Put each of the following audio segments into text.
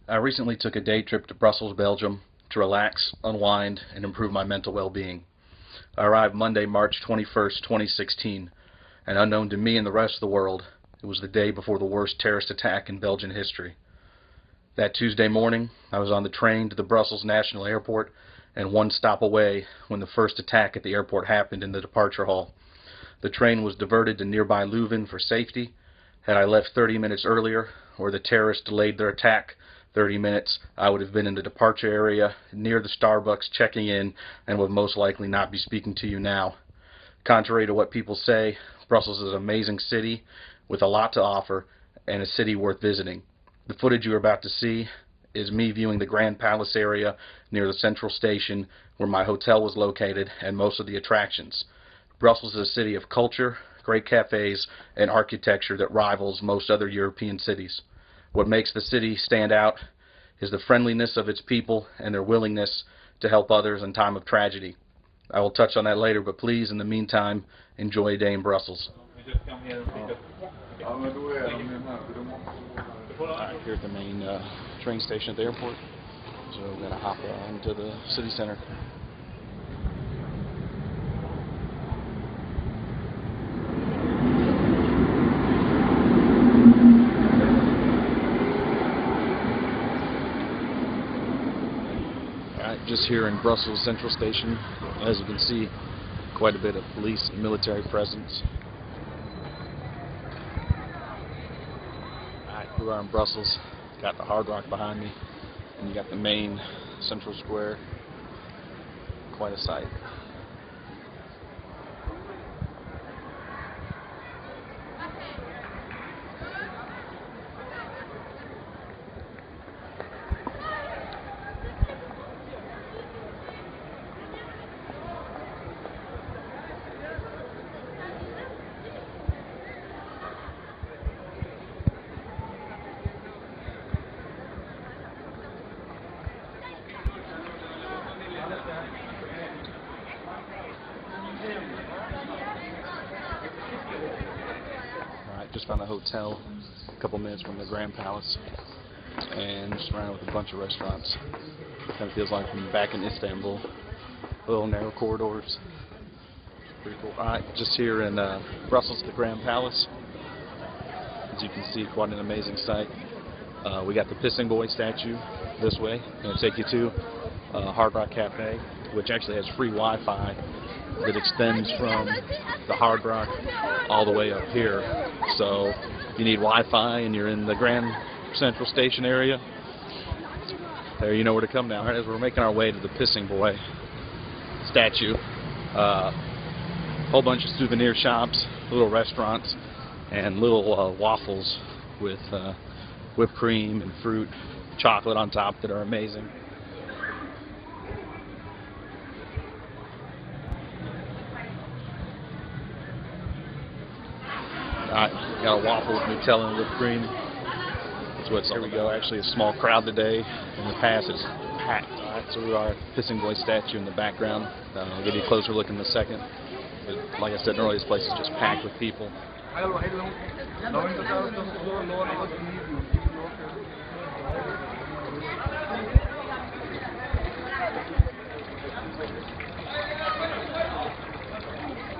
I recently took a day trip to Brussels, Belgium to relax, unwind, and improve my mental well-being. I arrived Monday, March 21st, 2016, and unknown to me and the rest of the world, it was the day before the worst terrorist attack in Belgian history. That Tuesday morning, I was on the train to the Brussels National Airport and one stop away when the first attack at the airport happened in the departure hall. The train was diverted to nearby Leuven for safety. Had I left 30 minutes earlier, or the terrorists delayed their attack 30 minutes, I would have been in the departure area near the Starbucks checking in and would most likely not be speaking to you now. Contrary to what people say, Brussels is an amazing city with a lot to offer and a city worth visiting. The footage you are about to see is me viewing the Grand Palace area near the central station where my hotel was located and most of the attractions. Brussels is a city of culture, great cafes, and architecture that rivals most other European cities. What makes the city stand out is the friendliness of its people and their willingness to help others in time of tragedy. I will touch on that later, but please, in the meantime, enjoy a day in Brussels. Alright, here at the main train station at the airport, so we're going to hop into the city center. Just here in Brussels Central Station, as you can see, quite a bit of police and military presence. Alright, here we are in Brussels. Got the Hard Rock behind me, and you got the main central square. Quite a sight. Just found a hotel a couple minutes from the Grand Palace and just ran with a bunch of restaurants. Kind of feels like I'm back in Istanbul. Little narrow corridors. Pretty cool. Alright, just here in Brussels, the Grand Palace. As you can see, quite an amazing sight. We got the Pissing Boy statue this way. I'm going to take you to Hard Rock Cafe, which actually has free Wi-Fi that extends from the Hard Rock all the way up here. So you need Wi-Fi and you're in the Grand Central Station area. There, you know where to come now. Right, as we're making our way to the Pissing Boy statue, whole bunch of souvenir shops, little restaurants, and little waffles with whipped cream and fruit, chocolate on top that are amazing. Got a waffle with Nutella and whipped cream. That's what it's all about. Here we go. Actually, a small crowd today. In the past, it's packed. Alright, so we are Pissing Boy statue in the background. I'll give you a closer look in a second. But like I said earlier, this place is just packed with people. You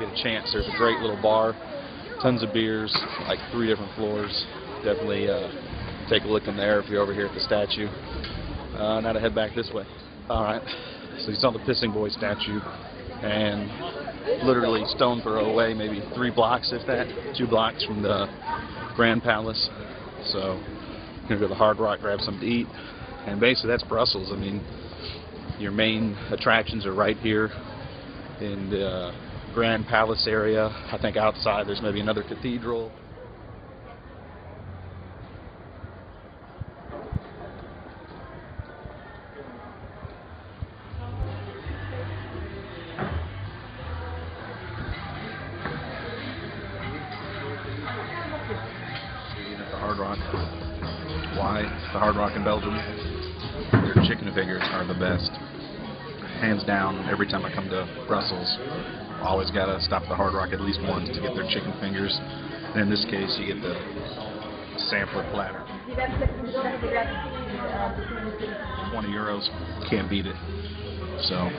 get a chance. There's a great little bar. Tons of beers, like 3 different floors. Definitely take a look in there if you're over here at the statue. Now to head back this way. Alright, so you saw the Pissing Boy statue, and literally stone throw away, maybe 3 blocks if that, 2 blocks from the Grand Palace. So you're going to go to the Hard Rock, grab something to eat, and basically that's Brussels. I mean, your main attractions are right here in the Grand Palace area. I think outside there's maybe another cathedral. At the Hard Rock. Why the Hard Rock in Belgium? Their chicken fingers are the best. Hands down, every time I come to Brussels, always got to stop at the Hard Rock at least once to get their chicken fingers. And in this case, you get the sampler platter. €20, can't beat it. So,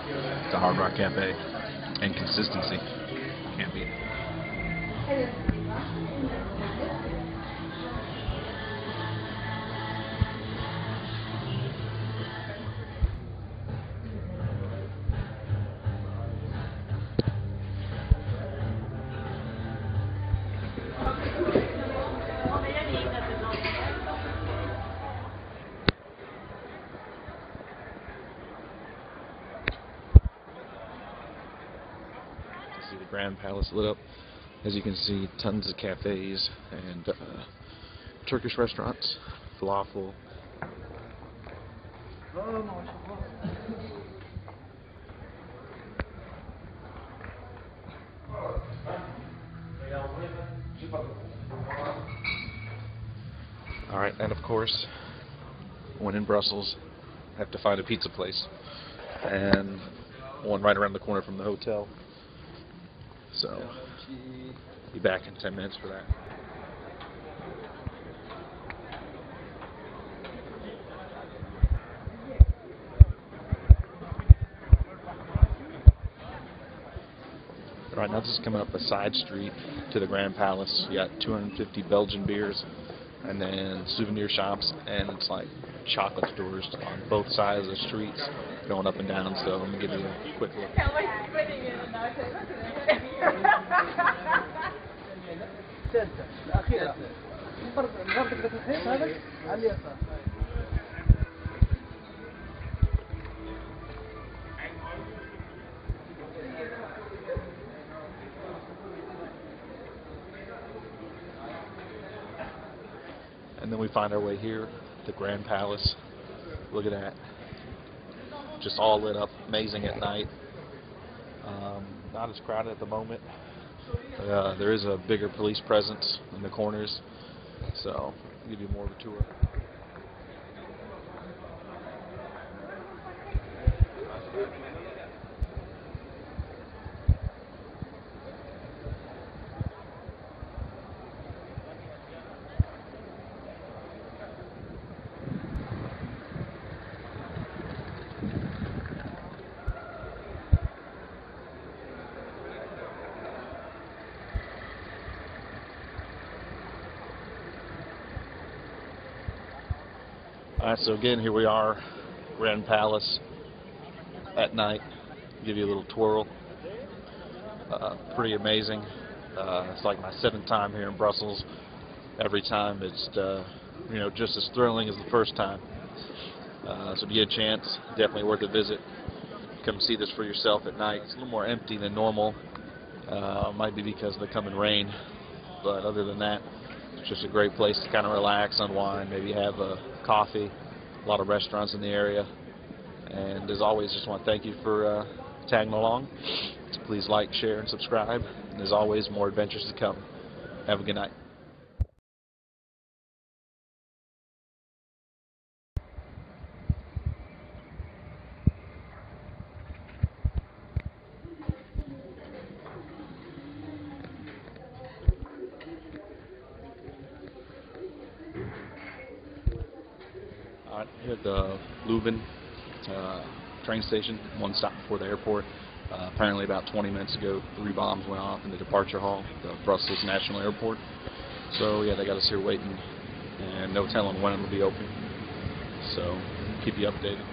the Hard Rock Cafe and consistency, can't beat it. See the Grand Palace lit up. As you can see, tons of cafes and Turkish restaurants, falafel. Alright, and of course, when in Brussels, I have to find a pizza place. And one right around the corner from the hotel. So, be back in 10 minutes for that. Right now, this is coming up a side street to the Grand Palace. You got 250 Belgian beers, and then souvenir shops, and it's like chocolate stores on both sides of the streets, going up and down. So let me give you a quick look. And then we find our way here, the Grand Palace. Look at that. Just all lit up, amazing at night. Not as crowded at the moment. There is a bigger police presence in the corners, so I'll give you more of a tour. Alright, so again, here we are, Grand Palace at night. Give you a little twirl. Pretty amazing. It's like my 7th time here in Brussels. Every time it's just as thrilling as the first time. So if you get a chance, definitely worth a visit. Come see this for yourself at night. It's a little more empty than normal. Might be because of the coming rain, but other than that, it's just a great place to kind of relax, unwind, maybe have a coffee. A lot of restaurants in the area. And as always, just want to thank you for tagging along. Please like, share, and subscribe. And as always, more adventures to come. Have a good night. Here at the Leuven train station, one stop before the airport. Apparently about 20 minutes ago, 3 bombs went off in the departure hall, the Brussels National Airport. So yeah, they got us here waiting, and no telling when it'll be open. So keep you updated.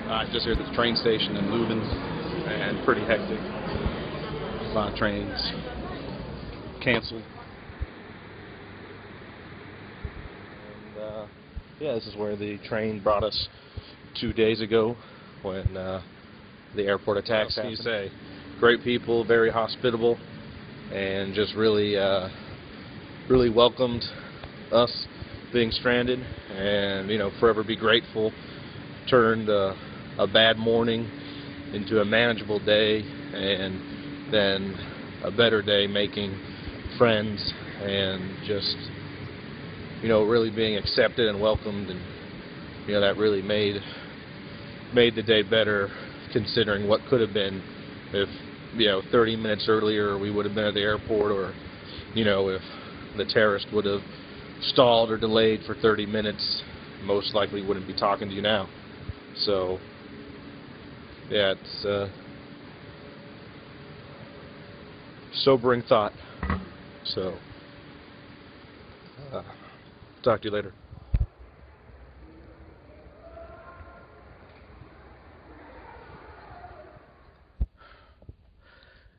Alright, just here at the train station in Leuven, and pretty hectic. A lot of trains canceled. Yeah, this is where the train brought us 2 days ago when the airport attacks happened. You say, great people, very hospitable, and just really welcomed us being stranded, and forever be grateful. Turned a bad morning into a manageable day, and then a better day, making friends and just really being accepted and welcomed, and that really made the day better, considering what could have been if 30 minutes earlier we would have been at the airport, or if the terrorist would have stalled or delayed for 30 minutes, most likely wouldn't be talking to you now. So yeah, it's sobering thought. So talk to you later.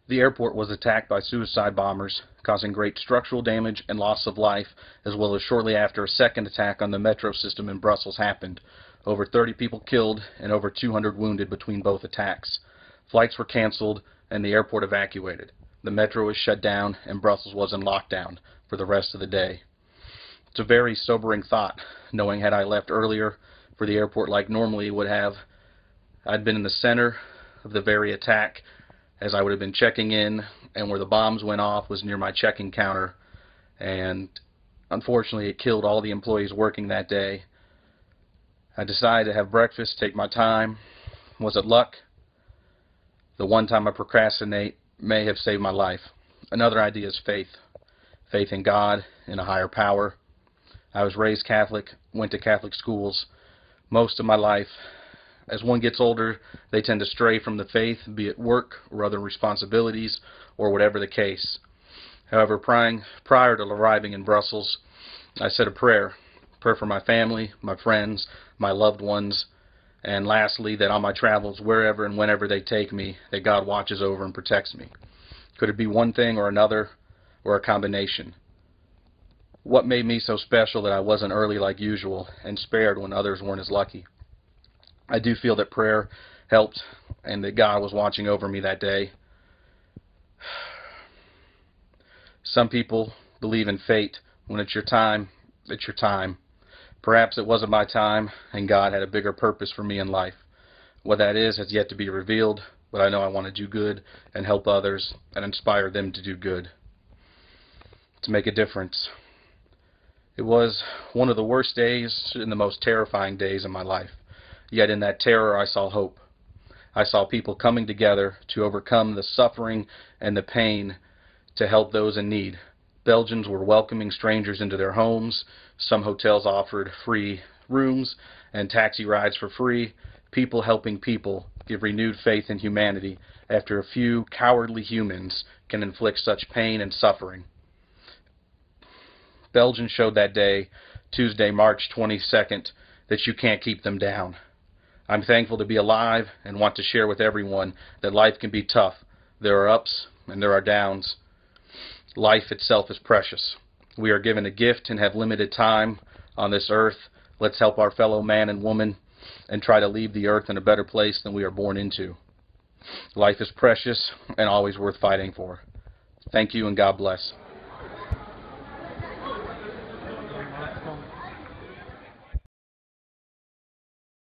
The airport was attacked by suicide bombers, causing great structural damage and loss of life, as well as shortly after a second attack on the metro system in Brussels happened. Over 30 people killed and over 200 wounded between both attacks. Flights were canceled and the airport evacuated. The metro was shut down and Brussels was in lockdown for the rest of the day. It's a very sobering thought, knowing had I left earlier for the airport like normally would have, I'd been in the center of the very attack, as I would have been checking in, and where the bombs went off was near my check-in counter, and unfortunately it killed all the employees working that day. I decided to have breakfast, take my time. Was it luck? The one time I procrastinate may have saved my life. Another idea is faith. Faith in God, in a higher power. I was raised Catholic, went to Catholic schools most of my life. As one gets older, they tend to stray from the faith, be it work or other responsibilities or whatever the case. However, prior to arriving in Brussels, I said a prayer for my family, my friends, my loved ones, and lastly, that on my travels, wherever and whenever they take me, that God watches over and protects me. Could it be one thing or another, or a combination? What made me so special that I wasn't early like usual and spared when others weren't as lucky? I do feel that prayer helped and that God was watching over me that day. Some people believe in fate. When it's your time, it's your time. Perhaps it wasn't my time and God had a bigger purpose for me in life. What that is has yet to be revealed, but I know I want to do good and help others and inspire them to do good, to make a difference. It was one of the worst days and the most terrifying days of my life. Yet in that terror I saw hope. I saw people coming together to overcome the suffering and the pain to help those in need. Belgians were welcoming strangers into their homes. Some hotels offered free rooms and taxi rides for free. People helping people give renewed faith in humanity after a few cowardly humans can inflict such pain and suffering. Belgians showed that day, Tuesday, March 22nd, that you can't keep them down. I'm thankful to be alive and want to share with everyone that life can be tough. There are ups and there are downs. Life itself is precious. We are given a gift and have limited time on this earth. Let's help our fellow man and woman and try to leave the earth in a better place than we are born into. Life is precious and always worth fighting for. Thank you and God bless.